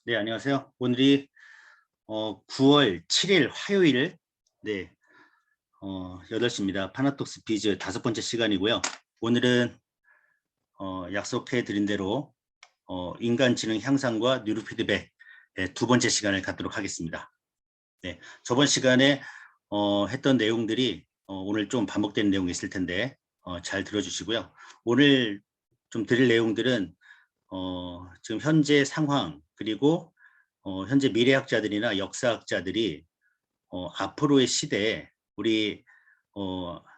네, 안녕하세요. 오늘이 9월 7일 화요일, 네, 8시입니다. 파나톡스 비즈 5번째 시간이고요. 오늘은 약속해 드린 대로 인간지능 향상과 뉴로 피드백 두 번째 시간을 갖도록 하겠습니다. 네, 저번 시간에 했던 내용들이 오늘 좀 반복되는 내용이 있을 텐데 잘 들어주시고요. 오늘 좀 드릴 내용들은 지금 현재 상황, 그리고 현재 미래학자들이나 역사학자들이 앞으로의 시대에 우리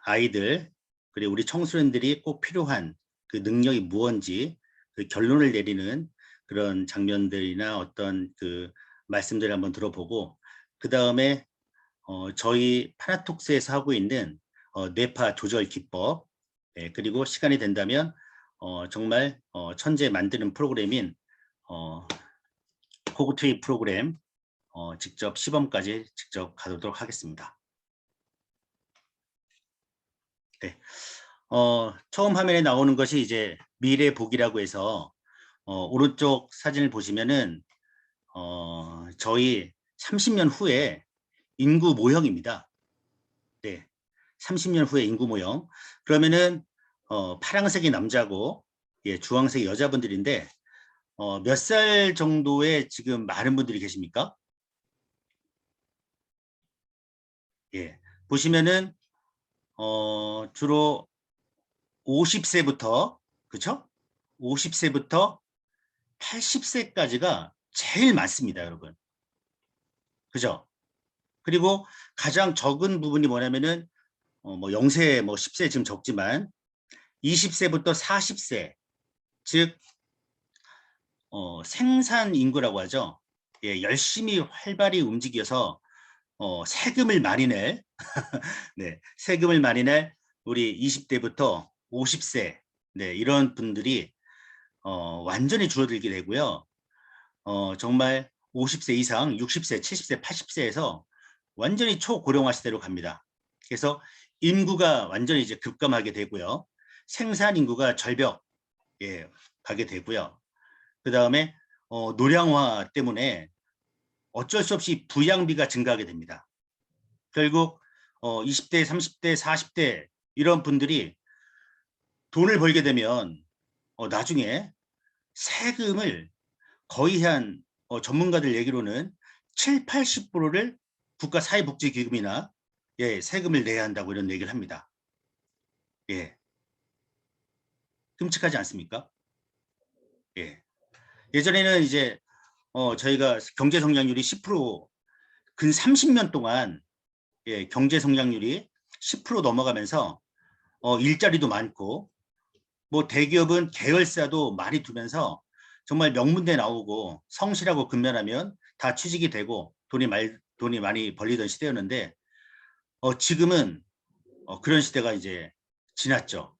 아이들, 그리고 우리 청소년들이 꼭 필요한 그 능력이 무언지 그 결론을 내리는 그런 장면들이나 어떤 그 말씀들을 한번 들어보고, 그 다음에 저희 파나톡스에서 하고 있는 뇌파 조절 기법, 그리고 시간이 된다면 정말 천재 만드는 프로그램인 코그트리 프로그램 직접 시범까지 직접 가도록 하겠습니다. 네. 처음 화면에 나오는 것이 이제 미래 보기라고 해서 오른쪽 사진을 보시면은 저희 30년 후에 인구 모형입니다. 네. 30년 후에 인구 모형. 그러면은 파란색이 남자고, 예, 주황색이 여자분들인데 몇 살 정도의 지금 많은 분들이 계십니까? 예. 보시면은 주로 50세부터, 그쵸? 50세부터 80세까지가 제일 많습니다, 여러분. 그죠? 그리고 가장 적은 부분이 뭐냐면은 뭐 0세, 뭐 10세 지금 적지만 20세부터 40세, 즉 생산 인구라고 하죠. 예, 열심히 활발히 움직여서 세금을 많이 낼 네, 세금을 많이 낼 우리 20대부터 50세, 네, 이런 분들이 완전히 줄어들게 되고요. 정말 50세 이상, 60세, 70세, 80세에서 완전히 초고령화 시대로 갑니다. 그래서 인구가 완전히 이제 급감하게 되고요. 생산 인구가 절벽, 예, 가게 되고요. 그 다음에 노령화 때문에 어쩔 수 없이 부양비가 증가하게 됩니다. 결국 20대, 30대, 40대 이런 분들이 돈을 벌게 되면 나중에 세금을 거의 한 전문가들 얘기로는 7, 80%를 국가사회복지기금이나, 예, 세금을 내야 한다고 이런 얘기를 합니다. 예, 끔찍하지 않습니까? 예. 예전에는 이제 저희가 경제 성장률이 10%, 근 30년 동안, 예, 경제 성장률이 10% 넘어가면서 일자리도 많고, 뭐 대기업은 계열사도 많이 두면서 정말 명문대 나오고 성실하고 근면하면 다 취직이 되고 돈이 많이 벌리던 시대였는데 지금은 그런 시대가 이제 지났죠.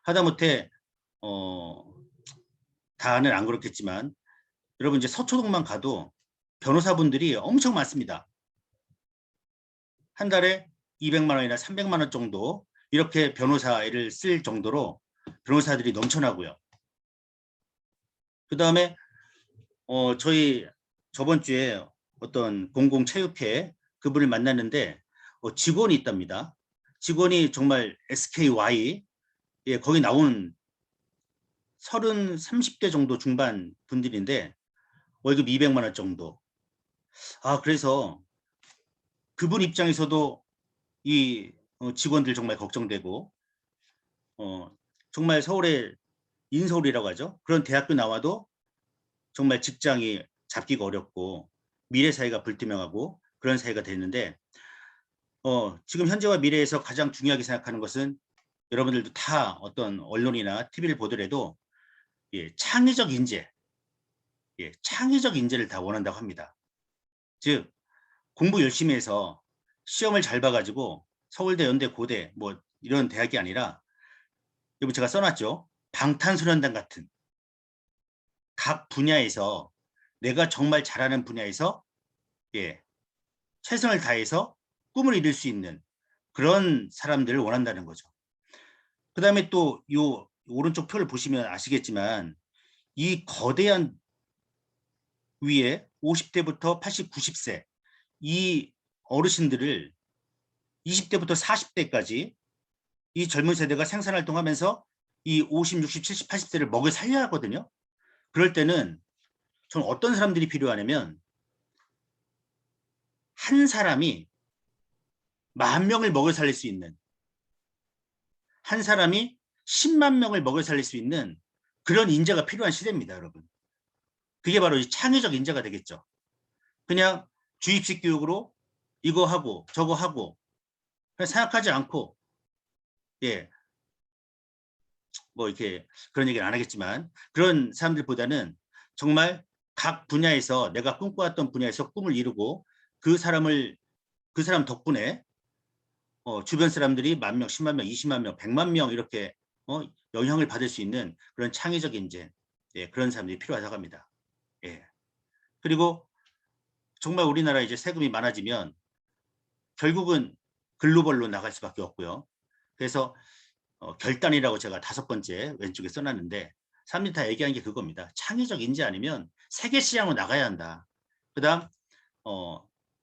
하다못해 어, 다는 안 그렇겠지만 여러분 이제 서초동만 가도 변호사분들이 엄청 많습니다. 한 달에 200만 원이나 300만 원 정도 이렇게 변호사를 쓸 정도로 변호사들이 넘쳐나고요. 그 다음에 저희 저번 주에 어떤 공공체육회 그분을 만났는데 직원이 있답니다. 직원이 정말 SKY, 예, 거기 나온 30, 30대 정도 중반 분들인데 월급 200만 원 정도. 아, 그래서 그분 입장에서도 이 직원들 정말 걱정되고 정말 서울의 인서울이라고 하죠. 그런 대학교 나와도 정말 직장이 잡기가 어렵고 미래 사회가 불투명하고 그런 사회가 됐는데 지금 현재와 미래에서 가장 중요하게 생각하는 것은 여러분들도 다 어떤 언론이나 TV를 보더라도 예, 창의적 인재, 예, 창의적 인재를 다 원한다고 합니다. 즉 공부 열심히 해서 시험을 잘 봐가지고 서울대, 연대, 고대 뭐 이런 대학이 아니라 여기 제가 써놨죠. 방탄소년단 같은 각 분야에서 내가 정말 잘하는 분야에서 예, 최선을 다해서 꿈을 이룰 수 있는 그런 사람들을 원한다는 거죠. 그 다음에 또 요 오른쪽 표를 보시면 아시겠지만 이 거대한 위에 50대부터 80, 90세 이 어르신들을 20대부터 40대까지 이 젊은 세대가 생산활동하면서 이 50, 60, 70, 80대를 먹여 살려야 하거든요. 그럴 때는 저는 어떤 사람들이 필요하냐면 한 사람이 10,000명을 먹여 살릴 수 있는, 한 사람이 10만 명을 먹여 살릴 수 있는 그런 인재가 필요한 시대입니다, 여러분. 그게 바로 이 창의적 인재가 되겠죠. 그냥 주입식 교육으로 이거 하고 저거 하고 그냥 생각하지 않고, 예, 뭐 이렇게 그런 얘기는 안 하겠지만 그런 사람들보다는 정말 각 분야에서 내가 꿈꿔왔던 분야에서 꿈을 이루고 그 사람 덕분에 주변 사람들이 10,000명, 10만 명, 20만 명, 100만 명 이렇게 영향을 받을 수 있는 그런 창의적 인재, 예, 그런 사람들이 필요하다고 합니다. 예. 그리고 정말 우리나라 이제 세금이 많아지면 결국은 글로벌로 나갈 수밖에 없고요. 그래서 결단이라고 제가 5번째 왼쪽에 써놨는데 사람들이 다 얘기한 게 그겁니다. 창의적 인재 아니면 세계 시장으로 나가야 한다. 그다음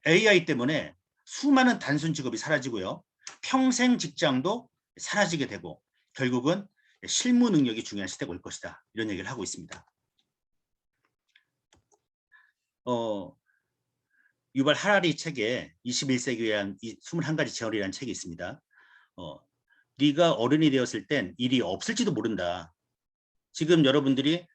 AI 때문에 수많은 단순 직업이 사라지고요. 평생 직장도 사라지게 되고 결국은 실무 능력이 중요한 시대가 올 것이다. 이런 얘기를 하고 있습니다. 유발 하라리 책에 21세기에 대한 21가지 재원이라는 책이 있습니다. 네가 어른이 되었을 땐 일이 없을지도 모른다. 지금 여러분들이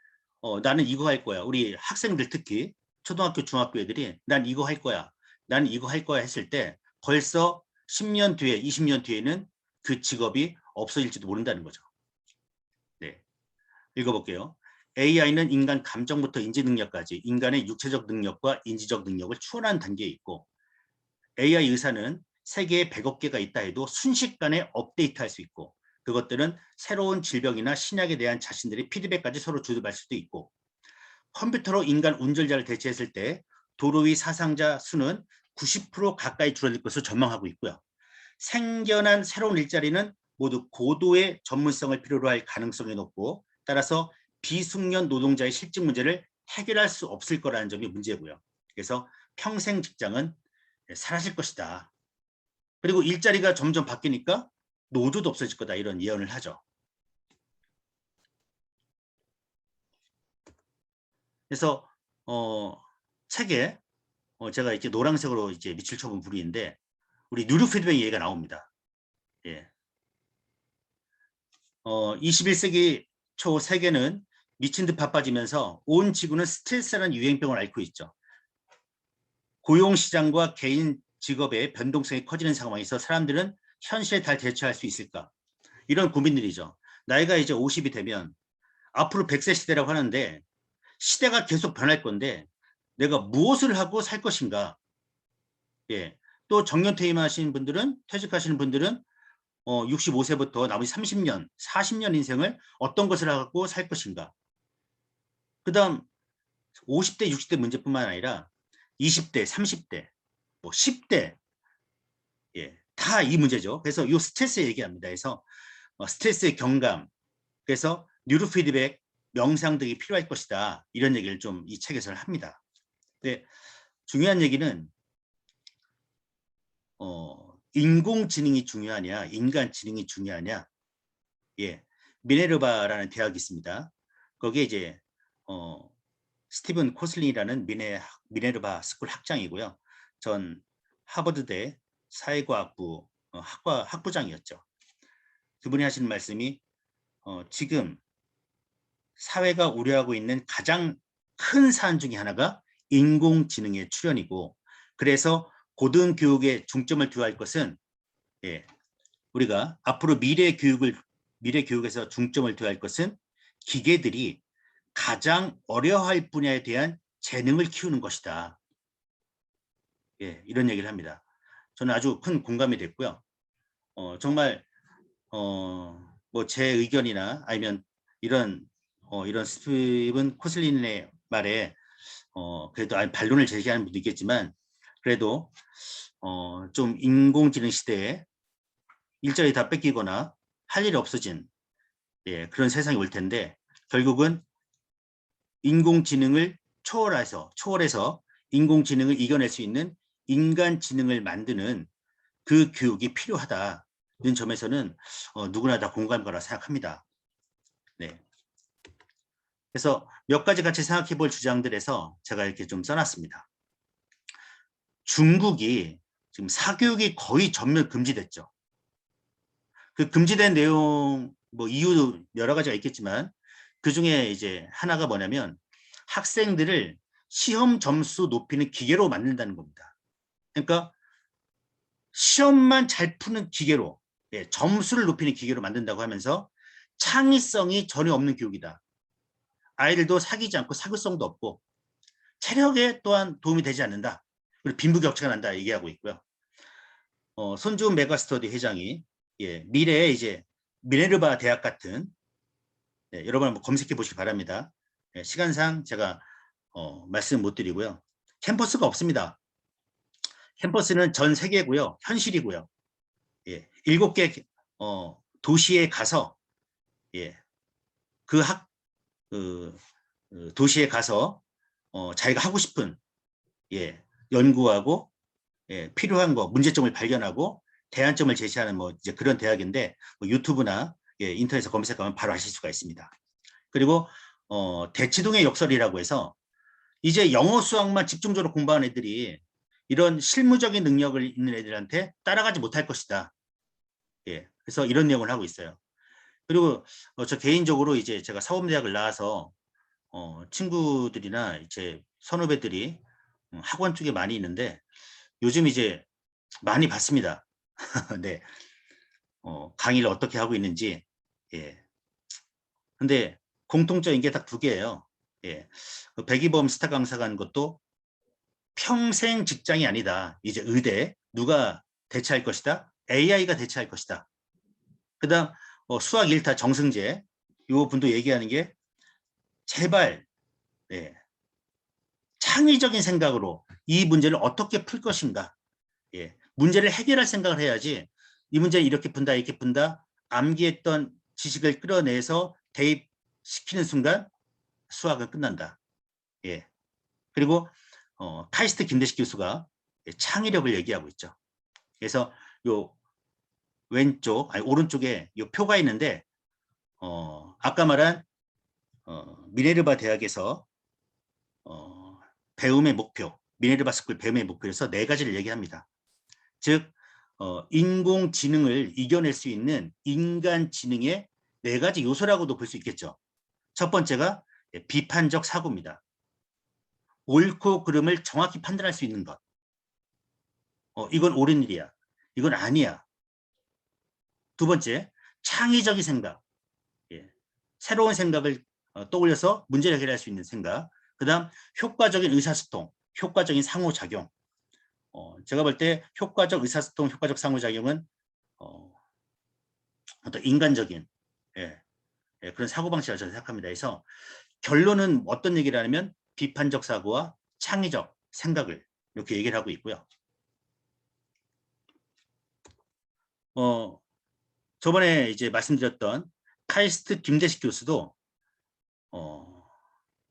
나는 이거 할 거야. 우리 학생들 특히 초등학교, 중학교 애들이 난 이거 할 거야. 난 이거 할 거야 했을 때 벌써 10년 뒤에, 20년 뒤에는 그 직업이 없어질지도 모른다는 거죠. 네, 읽어볼게요. AI는 인간 감정부터 인지 능력까지 인간의 육체적 능력과 인지적 능력을 추월한 단계에 있고 AI 의사는 세계에 100억 개가 있다 해도 순식간에 업데이트할 수 있고 그것들은 새로운 질병이나 신약에 대한 자신들의 피드백까지 서로 주고받을 수도 있고 컴퓨터로 인간 운전자를 대체했을 때 도로 위 사상자 수는 90% 가까이 줄어들 것으로 전망하고 있고요. 생겨난 새로운 일자리는 모두 고도의 전문성을 필요로 할 가능성이 높고 따라서 비숙련 노동자의 실직 문제를 해결할 수 없을 거라는 점이 문제고요. 그래서 평생 직장은 사라질 것이다. 그리고 일자리가 점점 바뀌니까 노조도 없어질 거다 이런 예언을 하죠. 그래서 책에 제가 이렇게 노란색으로 이제 밑줄 쳐본 부리인데 우리 뉴로 피드백 얘기가 나옵니다. 예. 21세기 초 세계는 미친 듯 바빠지면서 온 지구는 스트레스라는 유행병을 앓고 있죠. 고용시장과 개인 직업의 변동성이 커지는 상황에서 사람들은 현실에 잘 대처할 수 있을까? 이런 고민들이죠. 나이가 이제 50이 되면 앞으로 100세 시대라고 하는데 시대가 계속 변할 건데 내가 무엇을 하고 살 것인가? 예. 또 정년 퇴임하신 분들은 퇴직하시는 분들은 65세부터 나머지 30년, 40년 인생을 어떤 것을 하고 살 것인가? 그다음 50대, 60대 문제뿐만 아니라 20대, 30대, 뭐 10대, 예, 다 이 문제죠. 그래서 이 스트레스 얘기합니다. 그래서 스트레스의 경감, 그래서 뉴로 피드백, 명상 등이 필요할 것이다. 이런 얘기를 좀 이 책에서 합니다. 근데 중요한 얘기는 인공지능이 중요하냐, 인간지능이 중요하냐. 예, 미네르바라는 대학이 있습니다. 거기에 이제 스티븐 코슬린이라는 미네르바 스쿨 학장이고요. 전 하버드대 사회과학부 학부장이었죠. 그분이 하시는 말씀이 지금 사회가 우려하고 있는 가장 큰 사안 중에 하나가 인공지능의 출현이고 그래서 고등교육에 중점을 두어야 할 것은 예, 우리가 앞으로 미래 교육에서 중점을 두어야 할 것은 기계들이 가장 어려워할 분야에 대한 재능을 키우는 것이다. 예, 이런 얘기를 합니다. 저는 아주 큰 공감이 됐고요. 정말 뭐 제 의견이나 아니면 이런 스티븐 코슬린의 말에 그래도 반론을 제기하는 분도 있겠지만 그래도 좀 인공지능 시대에 일자리 다 뺏기거나 할 일이 없어진 예, 그런 세상이 올 텐데 결국은 인공지능을 초월해서 인공지능을 이겨낼 수 있는 인간지능을 만드는 그 교육이 필요하다는 점에서는 누구나 다 공감할 거라 생각합니다. 네. 그래서 몇 가지 같이 생각해 볼 주장들에서 제가 이렇게 좀 써놨습니다. 중국이 지금 사교육이 거의 전면 금지됐죠. 그 금지된 내용, 뭐 이유도 여러 가지가 있겠지만 그 중에 이제 하나가 뭐냐면 학생들을 시험 점수 높이는 기계로 만든다는 겁니다. 그러니까 시험만 잘 푸는 기계로, 점수를 높이는 기계로 만든다고 하면서 창의성이 전혀 없는 교육이다. 아이들도 사귀지 않고 사교성도 없고 체력에 또한 도움이 되지 않는다. 그리고 빈부격차가 난다 얘기하고 있고요. 손주은 메가스터디 회장이 미래에 이제 미네르바 대학 같은, 여러분 한번 검색해 보시기 바랍니다. 시간상 제가 말씀 못 드리고요. 캠퍼스가 없습니다. 캠퍼스는 전 세계고요. 현실이고요. 7개 도시에 가서 그 도시에 가서 자기가 하고 싶은 연구하고 필요한 거 문제점을 발견하고 대안점을 제시하는 뭐 이제 그런 대학인데 뭐 유튜브나 인터넷에서 검색하면 바로 아실 수가 있습니다. 그리고 대치동의 역설이라고 해서 이제 영어 수학만 집중적으로 공부하는 애들이 이런 실무적인 능력을 있는 애들한테 따라가지 못할 것이다. 그래서 이런 내용을 하고 있어요. 그리고 저 개인적으로 이제 제가 사범대학을 나와서 친구들이나 이제 선후배들이 학원 쪽에 많이 있는데 요즘 이제 많이 봤습니다. 네. 강의를 어떻게 하고 있는지. 근데 공통적인 게 딱 두 개예요. 백이범 스타 강사가 한 것도 평생 직장이 아니다. 이제 의대 누가 대체할 것이다. AI가 대체할 것이다. 그다음 수학 1타 정승재 이 분도 얘기하는 게 제발 창의적인 생각으로 이 문제를 어떻게 풀 것인가. 문제를 해결할 생각을 해야지 이 문제를 이렇게 푼다 이렇게 푼다 암기했던 지식을 끌어내서 대입시키는 순간 수학은 끝난다. 그리고 카이스트 김대식 교수가 창의력을 얘기하고 있죠. 그래서 요 왼쪽 아니 오른쪽에 요 표가 있는데 아까 말한 미네르바 대학에서 배움의 목표 미네르바 스쿨 배움의 목표에서 4가지를 얘기합니다. 즉 인공지능을 이겨낼 수 있는 인간지능의 4가지 요소라고도 볼 수 있겠죠. 첫 번째가 비판적 사고입니다. 옳고 그름을 정확히 판단할 수 있는 것. 이건 옳은 일이야. 이건 아니야. 두 번째, 창의적인 생각. 새로운 생각을 떠올려서 문제를 해결할 수 있는 생각. 그 다음 효과적인 의사소통, 효과적인 상호작용. 제가 볼 때 효과적 의사소통, 효과적 상호작용은 어떤 인간적인 그런 사고방식이라고 저는 생각합니다. 그래서 결론은 어떤 얘기를 하냐면 비판적 사고와 창의적 생각을 이렇게 얘기를 하고 있고요. 저번에 이제 말씀드렸던 카이스트 김대식 교수도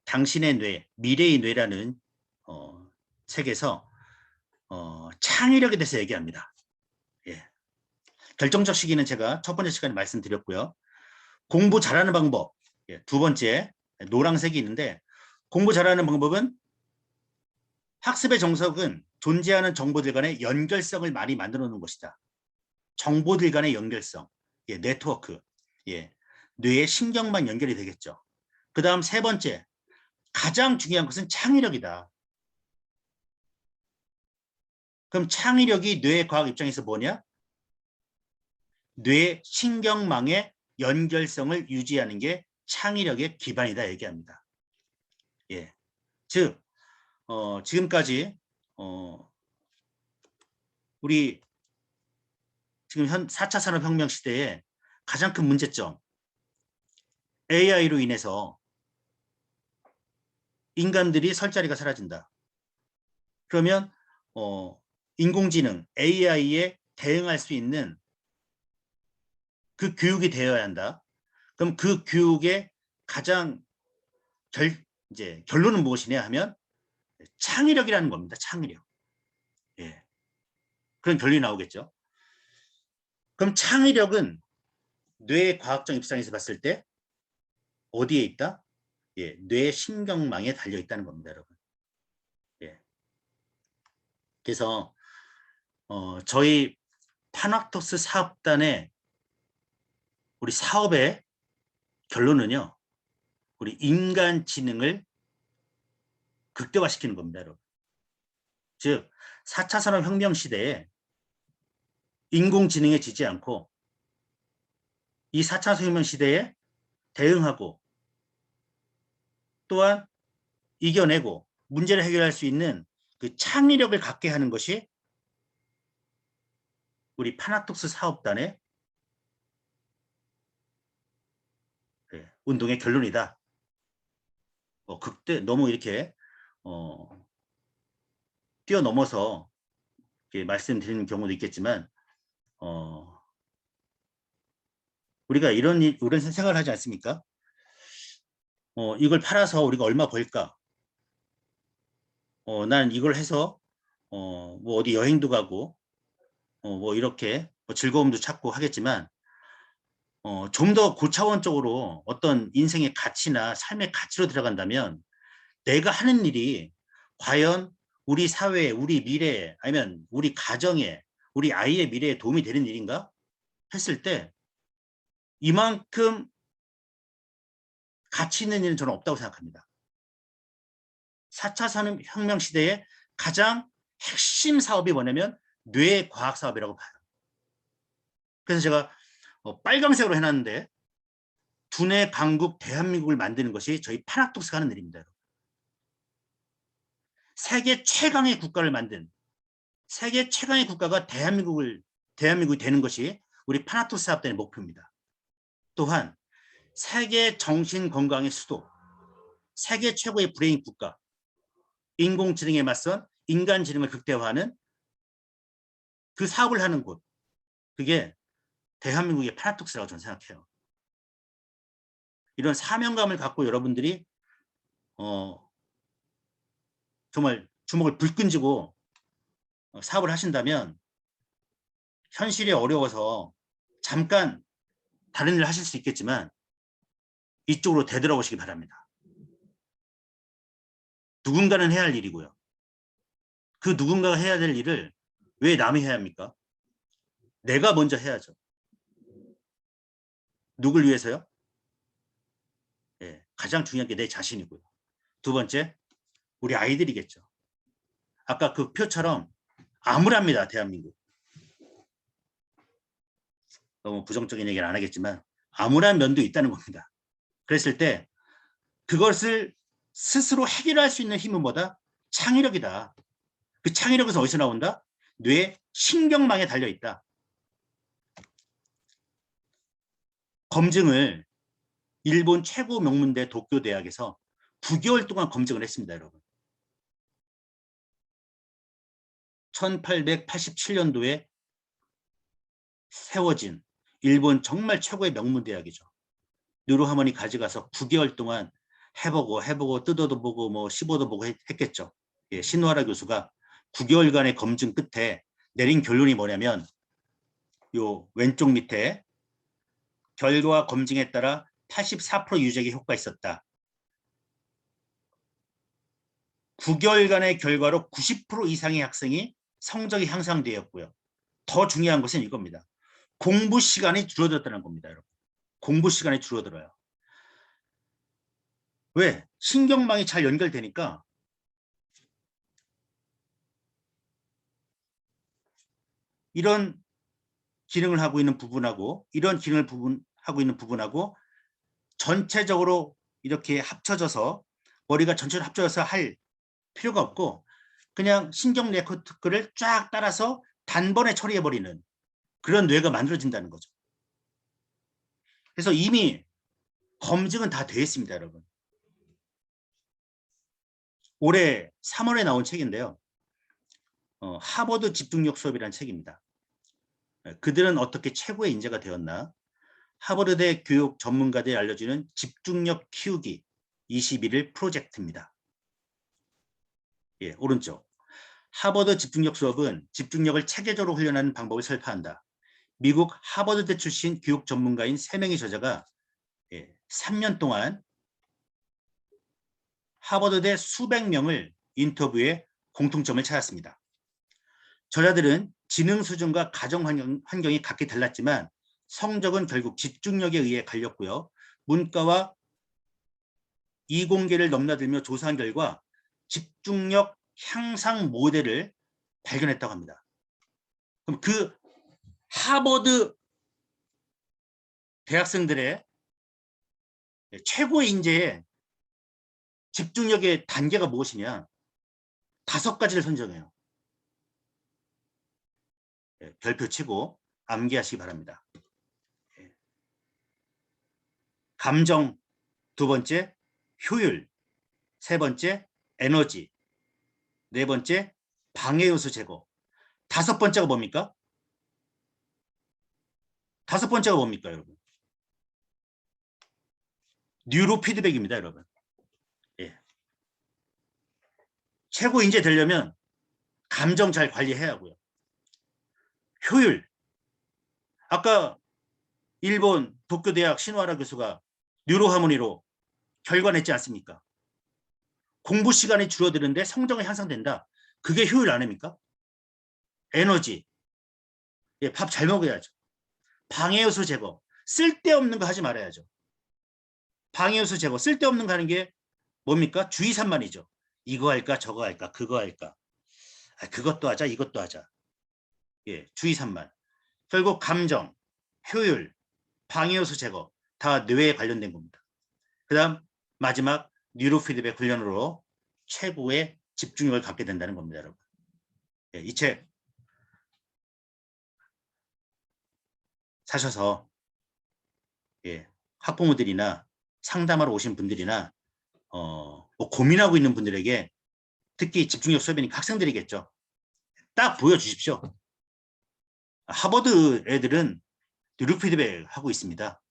당신의 뇌, 미래의 뇌라는 책에서 창의력에 대해서 얘기합니다. 결정적 시기는 제가 첫 번째 시간에 말씀드렸고요. 공부 잘하는 방법, 두 번째 노란색이 있는데 공부 잘하는 방법은 학습의 정석은 존재하는 정보들 간의 연결성을 많이 만들어 놓는 것이다. 정보들 간의 연결성, 네트워크, 뇌의 신경만 연결이 되겠죠. 그 다음 세 번째, 가장 중요한 것은 창의력이다. 그럼 창의력이 뇌의 과학 입장에서 뭐냐? 뇌 신경망의 연결성을 유지하는 게 창의력의 기반이다 얘기합니다. 즉 지금까지 우리 지금 현 4차 산업혁명 시대에 가장 큰 문제점 AI로 인해서 인간들이 설 자리가 사라진다. 그러면 인공지능 AI에 대응할 수 있는 그 교육이 되어야 한다. 그럼 그 교육의 가장 이제 결론은 무엇이냐 하면 창의력이라는 겁니다. 창의력. 예. 그런 결론이 나오겠죠. 그럼 창의력은 뇌 과학적 입장에서 봤을 때 어디에 있다? 예, 뇌 신경망에 달려 있다는 겁니다, 여러분. 예. 그래서 저희 파낙토스 사업단의 우리 사업의 결론은요, 우리 인간 지능을 극대화시키는 겁니다, 여러분. 즉 4차 산업혁명 시대에 인공지능에 지지 않고 이 4차 산업혁명 시대에 대응하고 또한 이겨내고 문제를 해결할 수 있는 그 창의력을 갖게 하는 것이 우리 파낙토스 사업단의 운동의 결론이다. 극대 너무 이렇게 뛰어넘어서 이렇게 말씀드리는 경우도 있겠지만 우리가 이런 생각을 하지 않습니까? 이걸 팔아서 우리가 얼마 벌까? 난 이걸 해서 뭐 어디 여행도 가고 뭐 이렇게 뭐 즐거움도 찾고 하겠지만 좀 더 고차원적으로 어떤 인생의 가치나 삶의 가치로 들어간다면 내가 하는 일이 과연 우리 사회에, 우리 미래에, 아니면 우리 가정에, 우리 아이의 미래에 도움이 되는 일인가 했을 때 이만큼 가치 있는 일은 저는 없다고 생각합니다. 4차 산업혁명 시대에 가장 핵심 사업이 뭐냐면 뇌과학 사업이라고 봐요. 그래서 제가 빨강색으로 해놨는데 두뇌 강국 대한민국을 만드는 것이 저희 파낙토스가 하는 일입니다. 세계 최강의 국가를 만든 세계 최강의 국가가 대한민국이 되는 것이 우리 파낙토스 사업단의 목표입니다. 또한 세계 정신건강의 수도, 세계 최고의 브레인 국가, 인공지능에 맞선 인간지능을 극대화하는 그 사업을 하는 곳, 그게 대한민국의 파낙토스라고 저는 생각해요. 이런 사명감을 갖고 여러분들이 정말 주먹을 불끈 쥐고 사업을 하신다면 현실이 어려워서 잠깐 다른 일을 하실 수 있겠지만 이쪽으로 되돌아오시기 바랍니다. 누군가는 해야 할 일이고요. 그 누군가가 해야 될 일을 왜 남이 해야 합니까? 내가 먼저 해야죠. 누굴 위해서요? 예, 가장 중요한 게 내 자신이고요. 두 번째, 우리 아이들이겠죠. 아까 그 표처럼 암울합니다, 대한민국. 너무 부정적인 얘기는 안 하겠지만 암울한 면도 있다는 겁니다. 그랬을 때 그것을 스스로 해결할 수 있는 힘은 뭐다? 창의력이다. 그 창의력은 어디서 나온다? 뇌 신경망에 달려있다. 검증을 일본 최고 명문대 도쿄대학에서 9개월 동안 검증을 했습니다, 여러분. 1887년도에 세워진 일본 정말 최고의 명문대학이죠. 뉴로하모니 가져가서 9개월 동안 해보고 뜯어도 보고 뭐 씹어도 보고 했겠죠. 예, 신노하라 교수가 9개월간의 검증 끝에 내린 결론이 뭐냐면 요 왼쪽 밑에 결과 검증에 따라 84% 유지액의 효과가 있었다. 9개월간의 결과로 90% 이상의 학생이 성적이 향상되었고요. 더 중요한 것은 이겁니다. 공부 시간이 줄어들었다는 겁니다, 여러분. 공부 시간이 줄어들어요. 왜? 신경망이 잘 연결되니까 이런 기능을 하고 있는 부분하고 이런 기능을 하고 있는 부분하고 전체적으로 이렇게 합쳐져서 머리가 전체로 합쳐져서 할 필요가 없고 그냥 신경 네트워크를 쫙 따라서 단번에 처리해버리는 그런 뇌가 만들어진다는 거죠. 그래서 이미 검증은 다 돼 있습니다, 여러분. 올해 3월에 나온 책인데요. 하버드 집중력 수업이라는 책입니다. 그들은 어떻게 최고의 인재가 되었나? 하버드대 교육 전문가들이 알려주는 집중력 키우기, 21일 프로젝트입니다. 예, 오른쪽. 하버드 집중력 수업은 집중력을 체계적으로 훈련하는 방법을 설파한다. 미국 하버드대 출신 교육 전문가인 3명의 저자가 3년 동안 하버드대 수백 명을 인터뷰해 공통점을 찾았습니다. 저자들은 지능 수준과 가정 환경이 각기 달랐지만 성적은 결국 집중력에 의해 갈렸고요. 문과와 이공계를 넘나들며 조사한 결과 집중력 향상 모델을 발견했다고 합니다. 그럼 그 하버드 대학생들의 최고의 인재의 집중력의 단계가 무엇이냐? 5가지를 선정해요. 별표 치고 암기하시기 바랍니다. 감정, 2번째, 효율, 3번째, 에너지, 4번째, 방해 요소 제거. 5번째가 뭡니까? 5번째가 뭡니까, 여러분? 뉴로 피드백입니다, 여러분. 예. 최고 인재 되려면 감정 잘 관리해야 하고요. 효율. 아까 일본 도쿄대학 신와라 교수가 뉴로하모니로 결과냈지 않습니까? 공부 시간이 줄어드는데 성적이 향상된다. 그게 효율 아닙니까? 에너지. 예, 밥 잘 먹어야죠. 방해 요소 제거. 쓸데없는 거 하지 말아야죠. 방해 요소 제거. 쓸데없는 거 하는 게 뭡니까? 주의 산만이죠. 이거 할까 저거 할까 그거 할까. 그것도 하자 이것도 하자. 예, 주의 산만. 결국 감정, 효율, 방해 요소 제거 다 뇌에 관련된 겁니다. 그 다음 마지막 뉴로 피드백 훈련으로 최고의 집중력을 갖게 된다는 겁니다, 여러분. 예, 이 책 사셔서 예, 학부모들이나 상담하러 오신 분들이나 뭐 고민하고 있는 분들에게 특히 집중력 수업이니까 학생들이겠죠. 딱 보여주십시오. 하버드 애들은 뉴로 피드백 하고 있습니다.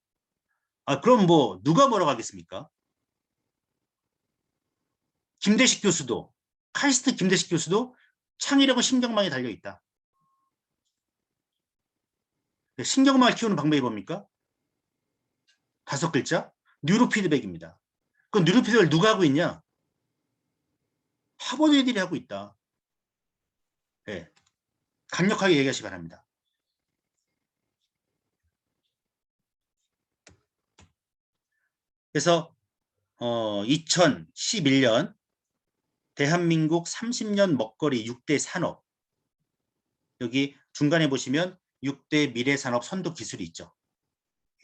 그럼 뭐 누가 뭐라고 하겠습니까? 김대식 교수도 카이스트 김대식 교수도 창의력은 신경망에 달려있다. 신경망을 키우는 방법이 뭡니까? 5글자 뉴로 피드백입니다. 그 뉴로 피드백을 누가 하고 있냐? 하버드 애들이 하고 있다. 네. 강력하게 얘기하시기 바랍니다. 그래서 2011년 대한민국 30년 먹거리 6대 산업, 여기 중간에 보시면 6대 미래산업 선도 기술이 있죠.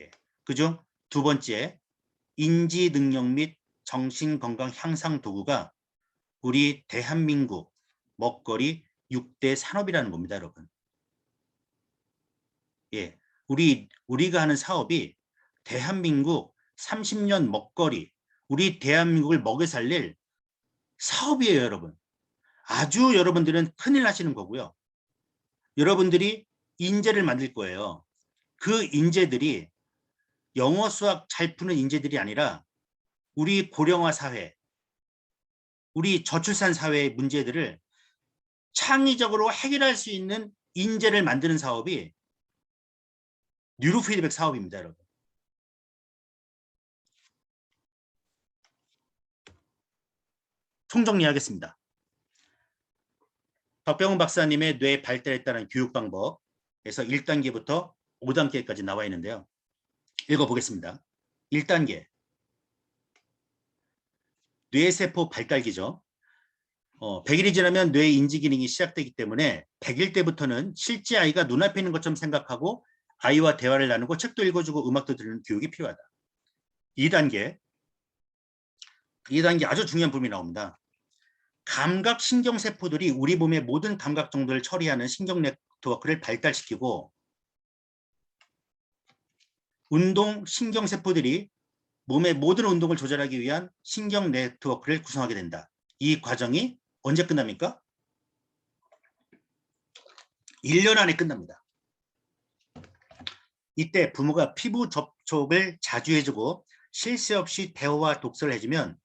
예. 그중 2번째 인지 능력 및 정신건강 향상 도구가 우리 대한민국 먹거리 6대 산업이라는 겁니다, 여러분. 예, 우리가 하는 사업이 대한민국 30년 먹거리, 우리 대한민국을 먹여 살릴 사업이에요, 여러분. 아주 여러분들은 큰일 하시는 거고요. 여러분들이 인재를 만들 거예요. 그 인재들이 영어 수학 잘 푸는 인재들이 아니라 우리 고령화 사회, 우리 저출산 사회의 문제들을 창의적으로 해결할 수 있는 인재를 만드는 사업이 뉴로 피드백 사업입니다, 여러분. 총정리하겠습니다. 박병훈 박사님의 뇌 발달에 따른 교육 방법에서 1단계부터 5단계까지 나와 있는데요. 읽어보겠습니다. 1단계. 뇌세포 발달기죠. 100일이 지나면 뇌 인지 기능이 시작되기 때문에 100일 때부터는 실제 아이가 눈앞에 있는 것처럼 생각하고 아이와 대화를 나누고 책도 읽어주고 음악도 듣는 교육이 필요하다. 2단계 아주 중요한 부분이 나옵니다. 감각신경세포들이 우리 몸의 모든 감각 정도를 처리하는 신경 네트워크를 발달시키고 운동신경세포들이 몸의 모든 운동을 조절하기 위한 신경 네트워크를 구성하게 된다. 이 과정이 언제 끝납니까? 1년 안에 끝납니다. 이때 부모가 피부 접촉을 자주 해주고 쉴 새 없이 대화와 독서를 해주면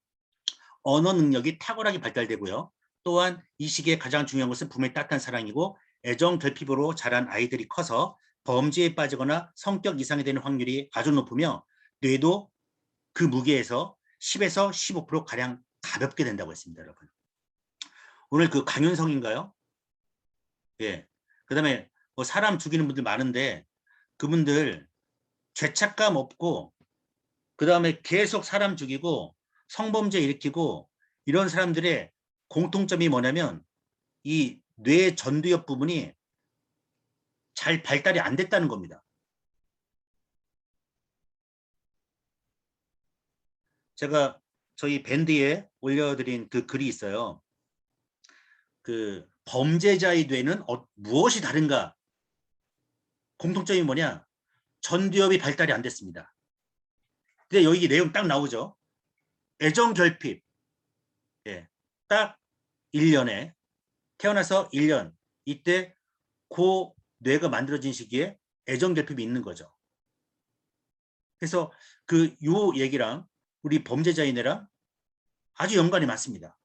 언어 능력이 탁월하게 발달되고요. 또한 이 시기에 가장 중요한 것은 부모의 따뜻한 사랑이고 애정 결핍으로 자란 아이들이 커서 범죄에 빠지거나 성격 이상이 되는 확률이 아주 높으며 뇌도 그 무게에서 10에서 15%가량 가볍게 된다고 했습니다, 여러분. 오늘 그 강윤성인가요? 예. 그 다음에 뭐 사람 죽이는 분들 많은데 그분들 죄책감 없고 그 다음에 계속 사람 죽이고 성범죄 일으키고 이런 사람들의 공통점이 뭐냐면 이 뇌 전두엽 부분이 잘 발달이 안 됐다는 겁니다. 제가 저희 밴드에 올려드린 그 글이 있어요. 그 범죄자의 뇌는 무엇이 다른가? 공통점이 뭐냐? 전두엽이 발달이 안 됐습니다. 근데 여기 내용 딱 나오죠. 애정 결핍. 예. 딱 1년에 태어나서 1년 이때 고 뇌가 만들어진 시기에 애정 결핍이 있는 거죠. 그래서 그 요 얘기랑 우리 범죄자의 뇌랑 아주 연관이 많습니다.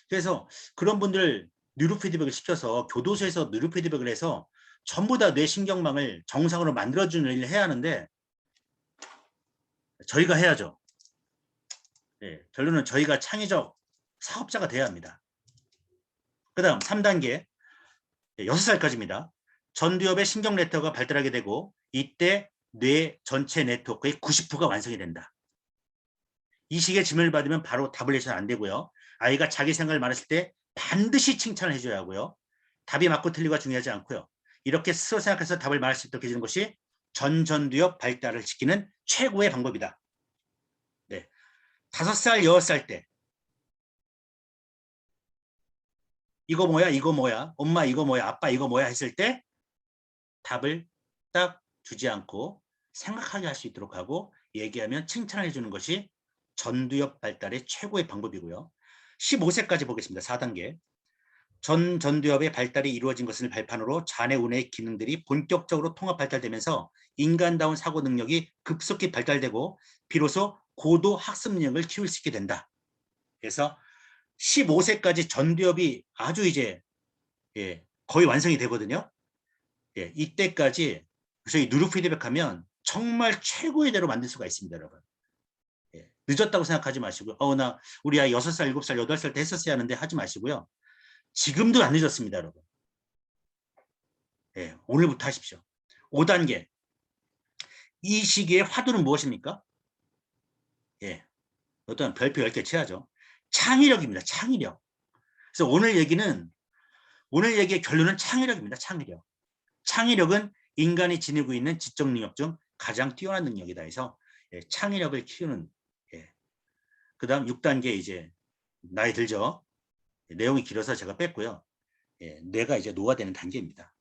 그래서 그런 분들 뉴로 피드백을 시켜서 교도소에서 뉴로 피드백을 해서 전부 다 뇌신경망을 정상으로 만들어주는 일을 해야 하는데 저희가 해야죠. 네, 결론은 저희가 창의적 사업자가 돼야 합니다. 그 다음 3단계 6살까지입니다. 전두엽의 신경 네트워크가 발달하게 되고 이때 뇌 전체 네트워크의 90%가 완성이 된다. 이 시기에 질문을 받으면 바로 답을 내서는 안 되고요. 아이가 자기 생각을 말했을 때 반드시 칭찬을 해줘야 하고요. 답이 맞고 틀리가 중요하지 않고요. 이렇게 스스로 생각해서 답을 말할 수 있도록 해주는 것이 전두엽 발달을 지키는 최고의 방법이다. 네. 5살, 6살 때 이거 뭐야, 이거 뭐야, 엄마 이거 뭐야, 아빠 이거 뭐야 했을 때 답을 딱 주지 않고 생각하게 할 수 있도록 하고 얘기하면 칭찬을 해주는 것이 전두엽 발달의 최고의 방법이고요. 15세까지 보겠습니다. 4단계. 전두엽의 발달이 이루어진 것을 발판으로 자뇌운의 기능들이 본격적으로 통합 발달되면서 인간다운 사고 능력이 급속히 발달되고 비로소 고도 학습 능력을 키울 수 있게 된다. 그래서 15세까지 전두엽이 아주 이제 거의 완성이 되거든요. 이때까지 저희 누르 피드백하면 정말 최고의 대로 만들 수가 있습니다, 여러분. 늦었다고 생각하지 마시고요. 나 우리 아이 6살, 7살, 8살 때 했었어야 하는데 하지 마시고요. 지금도 안 늦었습니다, 여러분. 오늘부터 하십시오. 5단계. 이 시기의 화두는 무엇입니까? 어떤 별표 10개 쳐야죠. 창의력입니다. 창의력. 그래서 오늘 얘기의 결론은 창의력입니다. 창의력. 창의력은 인간이 지니고 있는 지적 능력 중 가장 뛰어난 능력이다 해서 창의력을 키우는 그 다음 6단계 이제 나이 들죠. 내용이 길어서 제가 뺐고요. 뇌가 이제 노화되는 단계입니다.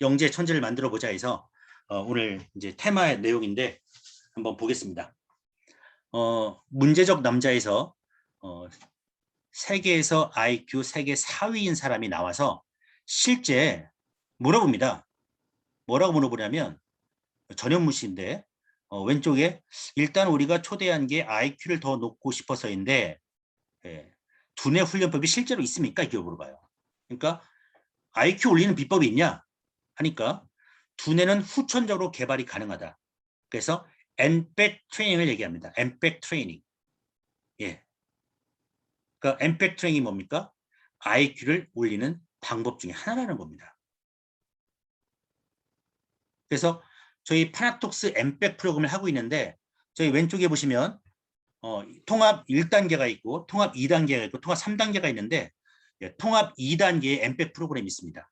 영재 천재를 만들어 보자 해서 오늘 이제 테마의 내용인데 한번 보겠습니다. 문제적 남자에서 세계에서 IQ 세계 4위인 사람이 나와서 실제 물어봅니다. 뭐라고 물어보냐면 전현무 씨인데 왼쪽에 일단 우리가 초대한 게 IQ를 더 높고 싶어서인데 두뇌 훈련법이 실제로 있습니까? 이렇게 물어봐요. 그러니까 IQ 올리는 비법이 있냐? 하니까 두뇌는 후천적으로 개발이 가능하다. 그래서 NPEC 트레이닝을 얘기합니다. NPEC 트레이닝. 그러니까 NPEC 트레이닝이 뭡니까? IQ를 올리는 방법 중에 하나라는 겁니다. 그래서 저희 파나톡스 NPEC 프로그램을 하고 있는데 저희 왼쪽에 보시면 통합 1단계가 있고 통합 2단계가 있고 통합 3단계가 있는데 통합 2단계의 NPEC 프로그램이 있습니다.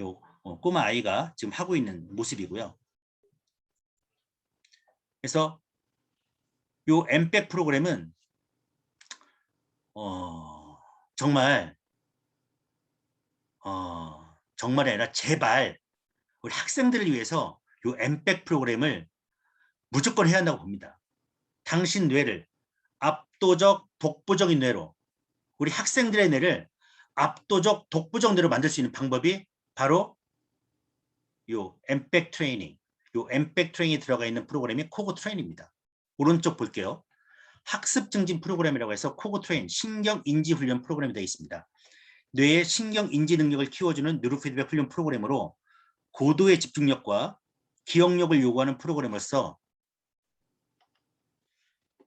요 꼬마 아이가 지금 하고 있는 모습이고요. 그래서 요 NPEC 프로그램은 정말 정말이 아니라 제발 우리 학생들을 위해서 요 NPEC 프로그램을 무조건 해야 한다고 봅니다. 당신 뇌를 압도적 독보적인 뇌로 우리 학생들의 뇌를 압도적 독보적 뇌로 만들 수 있는 방법이 바로 요 NPEC 트레이닝, 요 엠백 트레이닝이 들어가 있는 프로그램이 코그 트레인입니다. 오른쪽 볼게요. 학습 증진 프로그램이라고 해서 코그 트레인 신경 인지 훈련 프로그램이 되어 있습니다. 뇌의 신경 인지 능력을 키워주는 뉴로피드백 훈련 프로그램으로 고도의 집중력과 기억력을 요구하는 프로그램으로서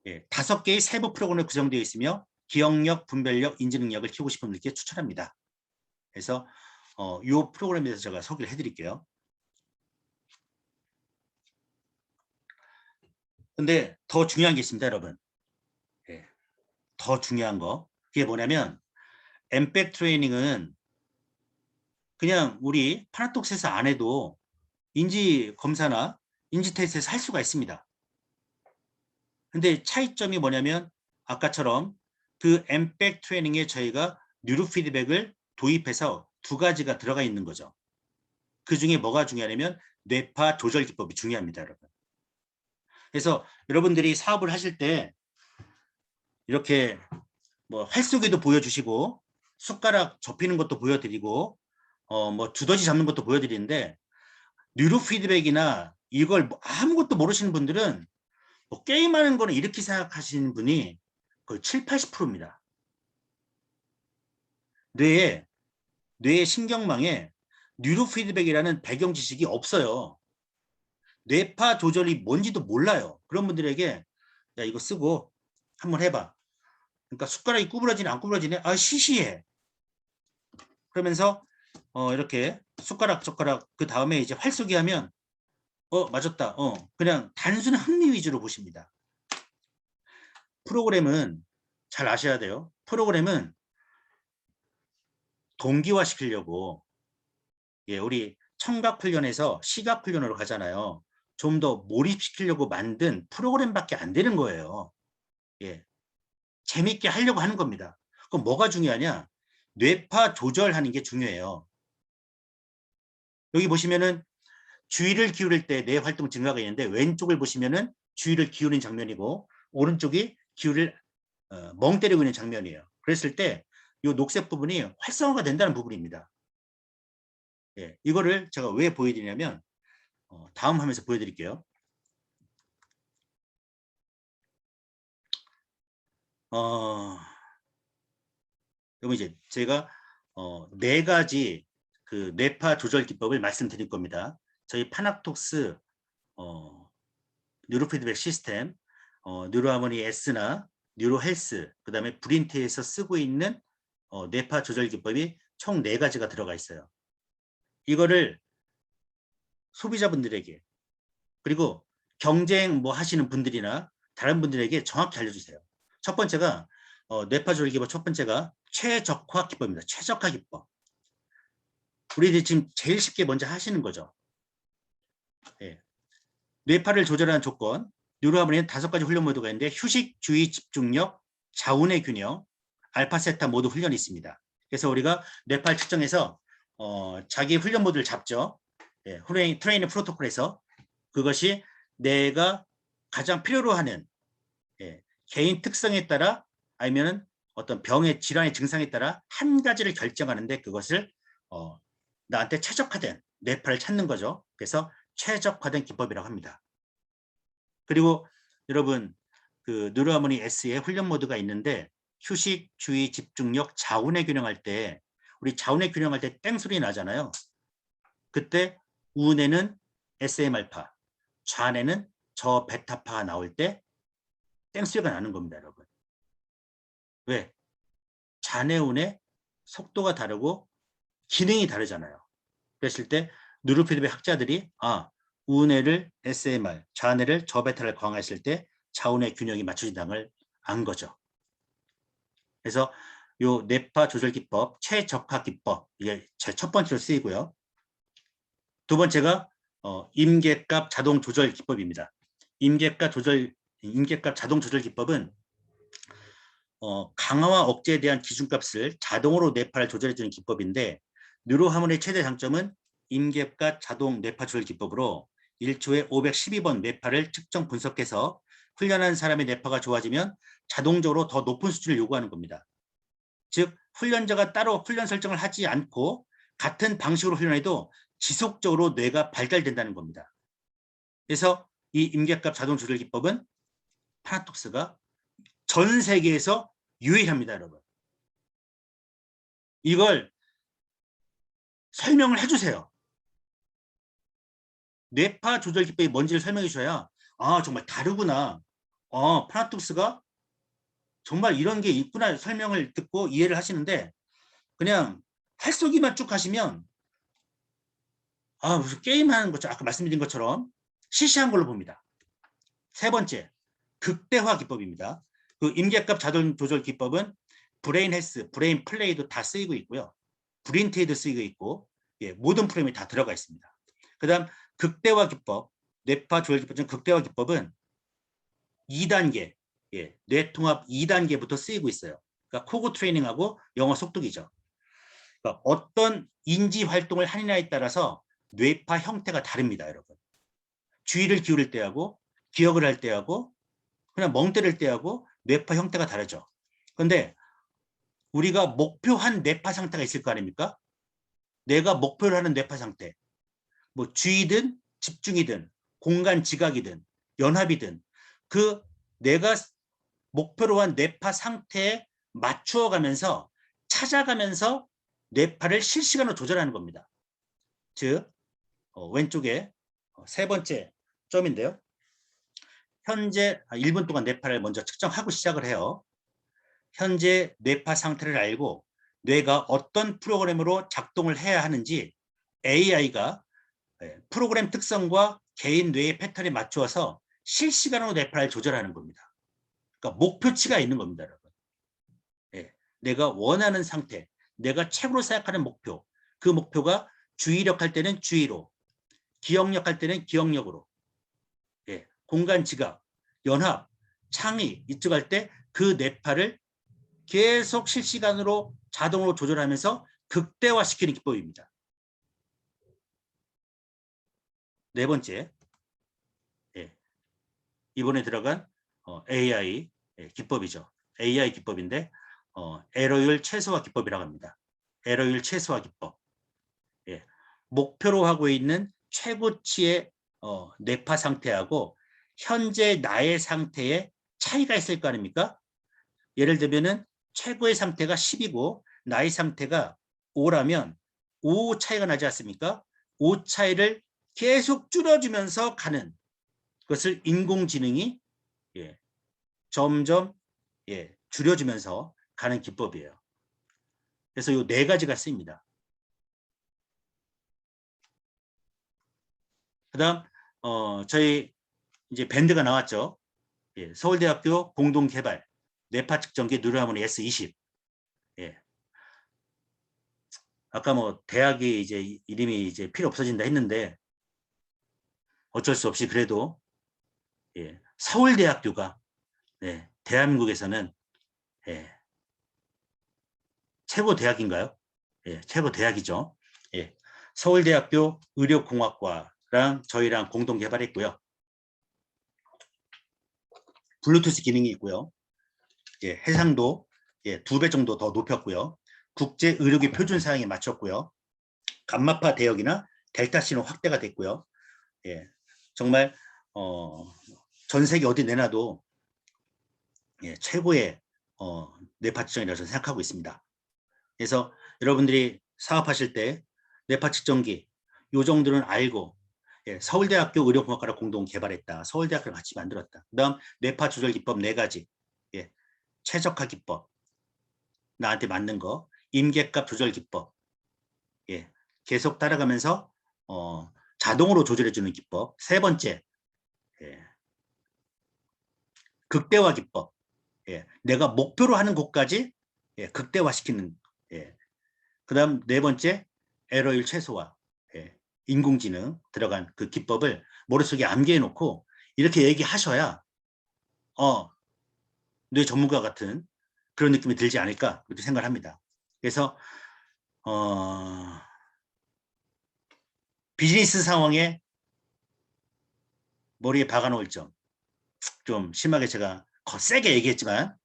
5개의 세부 프로그램으로 구성되어 있으며 기억력, 분별력, 인지 능력을 키우고 싶은 분들께 추천합니다. 그래서 이 프로그램에 대해서 제가 소개를 해드릴게요. 근데 더 중요한 게 있습니다, 여러분. 더 중요한 거. 그게 뭐냐면 엠백 트레이닝은 그냥 우리 파나톡스에서 안 해도 인지 검사나 인지 테스트에서 할 수가 있습니다. 근데 차이점이 뭐냐면 아까처럼 그 엠백 트레이닝에 저희가 뉴로 피드백을 도입해서 2가지가 들어가 있는 거죠. 그 중에 뭐가 중요하냐면 뇌파 조절 기법이 중요합니다, 여러분. 그래서 여러분들이 사업을 하실 때 이렇게 뭐 활쏘기도 보여주시고 숟가락 접히는 것도 보여드리고 뭐 두더지 잡는 것도 보여드리는데 뉴로 피드백이나 이걸 아무것도 모르시는 분들은 뭐 게임하는 거는 이렇게 생각하시는 분이 거의 7, 80%입니다. 뇌의 신경망에 뉴로 피드백이라는 배경 지식이 없어요. 뇌파 조절이 뭔지도 몰라요. 그런 분들에게 야 이거 쓰고 한번 해봐. 그러니까 숟가락이 구부러지네 안 구부러지네 아 시시해. 그러면서 이렇게 숟가락 젓가락 그 다음에 이제 활쏘기 하면 맞았다. 그냥 단순한 흥미 위주로 보십니다. 프로그램은 잘 아셔야 돼요. 프로그램은 동기화 시키려고 우리 청각 훈련에서 시각 훈련으로 가잖아요. 좀 더 몰입시키려고 만든 프로그램밖에 안 되는 거예요. 재밌게 하려고 하는 겁니다. 그럼 뭐가 중요하냐? 뇌파 조절하는 게 중요해요. 여기 보시면은 주의를 기울일 때 뇌 활동 증가가 있는데 왼쪽을 보시면은 주의를 기울인 장면이고 오른쪽이 기울을 멍 때리고 있는 장면이에요. 그랬을 때 이 녹색 부분이 활성화가 된다는 부분입니다. 이거를 제가 왜 보여드리냐면 다음 화면에서 보여드릴게요. 그럼 이제 제가 4가지 그 뇌파 조절 기법을 말씀드릴 겁니다. 저희 파낙톡스 뉴로피드백 시스템, 뉴로하모니 S나 뉴로헬스, 그 다음에 브린트에서 쓰고 있는 뇌파 조절 기법이 총 4가지가 들어가 있어요. 이거를 소비자분들에게 그리고 경쟁 뭐 하시는 분들이나 다른 분들에게 정확히 알려주세요. 첫 번째가 뇌파 조절 기법 첫 번째가 최적화 기법입니다. 최적화 기법. 우리들이 지금 제일 쉽게 먼저 하시는 거죠. 뇌파를 조절하는 조건, 뉴로하모니는 5가지 훈련 모드가 있는데 휴식, 주의, 집중력, 자운의 균형, 알파, 세타 모두 훈련이 있습니다. 그래서 우리가 뇌파를 측정해서 자기 훈련 모드를 잡죠. 트레이닝 프로토콜에서 그것이 내가 가장 필요로 하는 개인 특성에 따라 아니면 어떤 병의 질환의 증상에 따라 한 가지를 결정하는데 그것을 나한테 최적화된 뇌파를 찾는 거죠. 그래서 최적화된 기법이라고 합니다. 그리고 여러분 그 뉴로하모니 S의 훈련 모드가 있는데 휴식, 주의, 집중력, 자운의 균형할 때 우리 자운의 균형할 때 땡소리 나잖아요. 그때 우운에는 SM알파, 좌뇌는 저 베타파가 나올 때 땡소리가 나는 겁니다, 여러분. 왜? 좌뇌운의 속도가 다르고 기능이 다르잖아요. 그랬을 때 뉴로피드백 학자들이 우뇌를 SMR, 좌뇌를 저베타를 강화했을 때 좌우뇌 균형이 맞춰진다는 걸 안 거죠. 그래서 요 뇌파 조절 기법, 최적화 기법 이게 제 첫 번째로 쓰이고요. 두 번째가 임계값 자동 조절 기법입니다. 임계값 자동 조절 기법은 강화와 억제에 대한 기준값을 자동으로 뇌파를 조절해주는 기법인데 뉴로하모니의 최대 장점은 임계값 자동 뇌파 조절 기법으로 1초에 512번 뇌파를 측정 분석해서 훈련한 사람의 뇌파가 좋아지면 자동적으로 더 높은 수준을 요구하는 겁니다. 즉 훈련자가 따로 훈련 설정을 하지 않고 같은 방식으로 훈련해도 지속적으로 뇌가 발달된다는 겁니다. 그래서 이 임계값 자동 조절 기법은 파나톡스가 전 세계에서 유일합니다, 여러분. 이걸 설명을 해주세요. 뇌파 조절 기법이 뭔지를 설명해 주셔야 아 정말 다르구나. 파나톡스가 정말 이런 게 있구나 설명을 듣고 이해를 하시는데 그냥 할 쏘기만 쭉 하시면 무슨 게임하는 것처럼 아까 말씀드린 것처럼 시시한 걸로 봅니다. 세 번째, 극대화 기법입니다. 그 임계값 자동 조절 기법은 브레인 헬스, 브레인 플레이도 다 쓰이고 있고요. 브린테이도 쓰이고 있고 모든 프로그램이 다 들어가 있습니다. 그 다음 극대화 기법, 뇌파 조절 기법 중 극대화 기법은 2단계, 뇌통합 2단계부터 쓰이고 있어요. 그러니까 코그 트레이닝하고 영어 속독이죠. 그러니까 어떤 인지 활동을 하느냐에 따라서 뇌파 형태가 다릅니다, 여러분. 주의를 기울일 때하고 기억을 할 때하고 그냥 멍 때릴 때하고 뇌파 형태가 다르죠. 그런데 우리가 목표한 뇌파 상태가 있을 거 아닙니까? 내가 목표를 하는 뇌파 상태, 뭐 주의든 집중이든 공간 지각이든 연합이든 그 내가 목표로 한 뇌파 상태에 맞추어 가면서 찾아가면서 뇌파를 실시간으로 조절하는 겁니다. 즉 왼쪽에 세 번째 점인데요. 현재 1분 동안 뇌파를 먼저 측정하고 시작을 해요. 현재 뇌파 상태를 알고 뇌가 어떤 프로그램으로 작동을 해야 하는지 AI가 프로그램 특성과 개인 뇌의 패턴에 맞추어서 실시간으로 뇌파를 조절하는 겁니다. 그러니까 목표치가 있는 겁니다, 여러분. 내가 원하는 상태, 내가 최고로 생각하는 목표, 그 목표가 주의력 할 때는 주의로, 기억력 할 때는 기억력으로, 공간 지각, 연합, 창의 이쪽 할 때 그 뇌파를 계속 실시간으로 자동으로 조절하면서 극대화시키는 기법입니다. 네 번째, 이번에 들어간 AI 기법이죠. AI 기법인데 에러율 최소화 기법이라고 합니다. 에러율 최소화 기법. 목표로 하고 있는 최고치의 뇌파 상태하고 현재 나의 상태에 차이가 있을 거 아닙니까? 예를 들면은 최고의 상태가 10이고 나의 상태가 5라면 5 차이가 나지 않습니까? 5 차이를 계속 줄여주면서 가는 것을 인공지능이 점점 줄여주면서 가는 기법이에요. 그래서 이 네 가지가 쓰입니다. 그다음 저희 이제 밴드가 나왔죠. 서울대학교 공동개발 뇌파 측정기 누르하모니 S20. 아까 뭐 대학이 이제 이름이 이제 필요 없어진다 했는데 어쩔 수 없이 그래도 서울대학교가 대한민국에서는 최고 대학인가요? 최고 대학이죠. 서울대학교 의료공학과랑 저희랑 공동 개발했고요. 블루투스 기능이 있고요. 해상도 2배 정도 더 높였고요. 국제 의료기 표준 사양에 맞췄고요. 감마파 대역이나 델타 신호 확대가 됐고요. 정말 전 세계 어디 내놔도 최고의 뇌파 측정이라고 저는 생각하고 있습니다. 그래서 여러분들이 사업하실 때 뇌파 측정기 요 정도는 알고 서울대학교 의료공학과를 공동 개발했다. 서울대학교를 같이 만들었다. 그 다음 뇌파 조절 기법 4가지. 최적화 기법, 나한테 맞는 거, 임계값 조절 기법, 계속 따라가면서 자동으로 조절해주는 기법. 세 번째, 극대화 기법. 내가 목표로 하는 곳까지 극대화시키는. 그 다음 네 번째, 에러율 최소화. 인공지능 들어간 그 기법을 머릿속에 암기해 놓고 이렇게 얘기하셔야 뇌 전문가 같은 그런 느낌이 들지 않을까 그렇게 생각을 합니다. 그래서 비즈니스 상황에 머리에 박아놓을 점, 좀 심하게 제가 세게 얘기했지만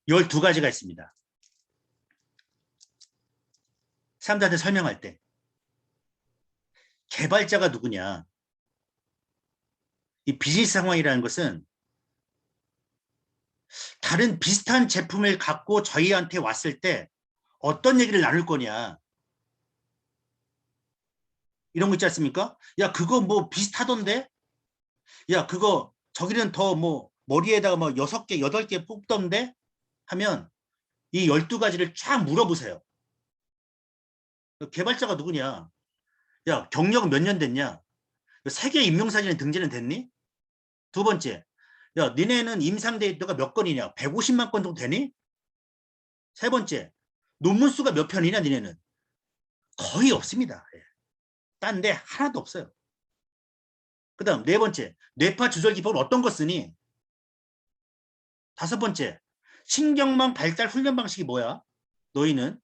12가지가 있습니다. 사람들한테 설명할 때 개발자가 누구냐, 이 비즈니스 상황이라는 것은 다른 비슷한 제품을 갖고 저희한테 왔을 때 어떤 얘기를 나눌 거냐. 이런 거 있지 않습니까? 야, 그거 뭐 비슷하던데? 야, 그거 저기는 더 뭐 머리에다가 뭐 6개, 8개 뽑던데? 하면 이 12가지를 쫙 물어보세요. 개발자가 누구냐? 야, 경력은 몇 년 됐냐? 세계 인명사진에 등재는 됐니? 두 번째, 야, 니네는 임상 데이터가 몇 건이냐? 150만 건 정도 되니? 세 번째, 논문 수가 몇 편이냐, 니네는? 거의 없습니다. 예. 딴 데 하나도 없어요. 그 다음 네 번째, 뇌파 주절기법은 어떤 거 쓰니? 다섯 번째, 신경망 발달 훈련 방식이 뭐야? 너희는?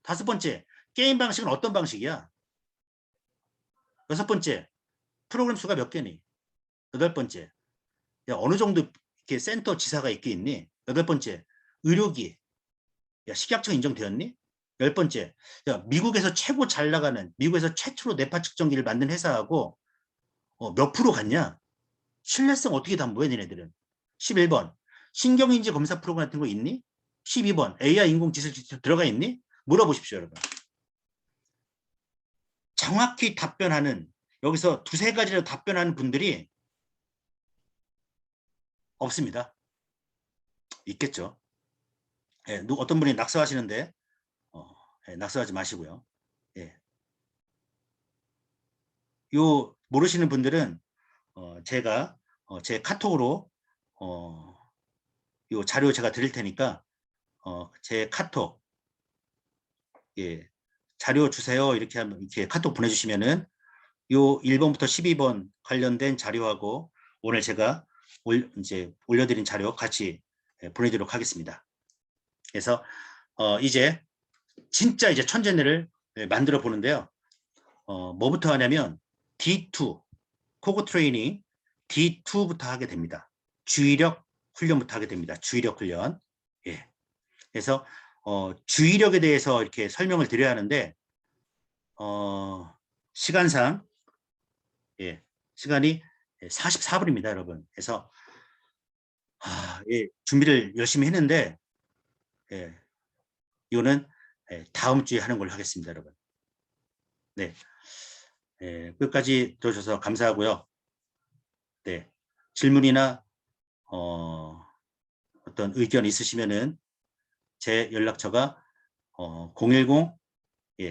다섯 번째, 게임 방식은 어떤 방식이야? 여섯 번째, 프로그램 수가 몇 개니? 여덟 번째, 야, 어느 정도 이렇게 센터 지사가 있니? 여덟 번째, 의료기. 야, 식약처 인정되었니? 열 번째, 야, 미국에서 최고 잘 나가는, 미국에서 최초로 뇌파 측정기를 만든 회사하고 몇 프로 갔냐? 신뢰성 어떻게 담보해, 니네들은? 11번, 신경인지 검사 프로그램 같은 거 있니? 12번, AI 인공지능 들어가 있니? 물어보십시오, 여러분. 정확히 답변하는, 여기서 두세 가지로 답변하는 분들이 없습니다. 있겠죠. 예, 어떤 분이 낙서하시는데 예, 낙서하지 마시고요. 예. 요 모르시는 분들은 제가 제 카톡으로 요 자료 제가 드릴 테니까 제 카톡 예, 자료 주세요 이렇게 하면 이렇게 카톡 보내주시면은 요 1번부터 12번 관련된 자료하고 오늘 제가 이제 올려드린 자료 같이 보내드리도록 하겠습니다. 그래서 이제 진짜 이제 천재들을 만들어 보는데요. 뭐부터 하냐면 D2 코그 트레이닝 D2부터 하게 됩니다. 주의력 훈련부터 하게 됩니다. 주의력 훈련. 예. 그래서 주의력에 대해서 이렇게 설명을 드려야 하는데 시간상 예, 시간이 44분입니다, 여러분. 그래서 예, 준비를 열심히 했는데 예, 이거는 다음 주에 하는 걸로 하겠습니다, 여러분. 네, 끝까지 들어주셔서 감사하고요. 네, 질문이나 어떤 의견 있으시면은 제 연락처가 010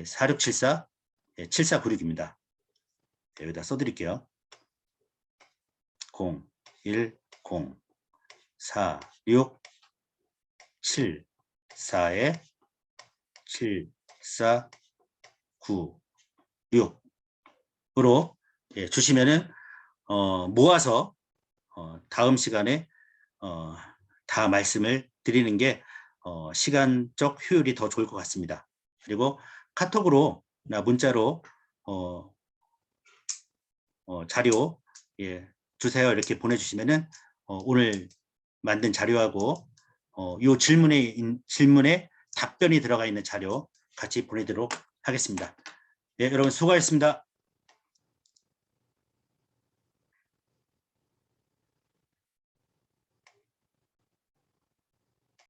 4674 7496입니다. 여기다 써드릴게요. 010 46 74에 7496으로 주시면은 모아서 다음 시간에 다 말씀을 드리는 게 시간적 효율이 더 좋을 것 같습니다. 그리고 카톡으로나 문자로 자료 주세요 이렇게 보내주시면은 오늘 만든 자료하고 이 질문에 답변이 들어가 있는 자료 같이 보내도록 하겠습니다. 네, 여러분 수고하셨습니다.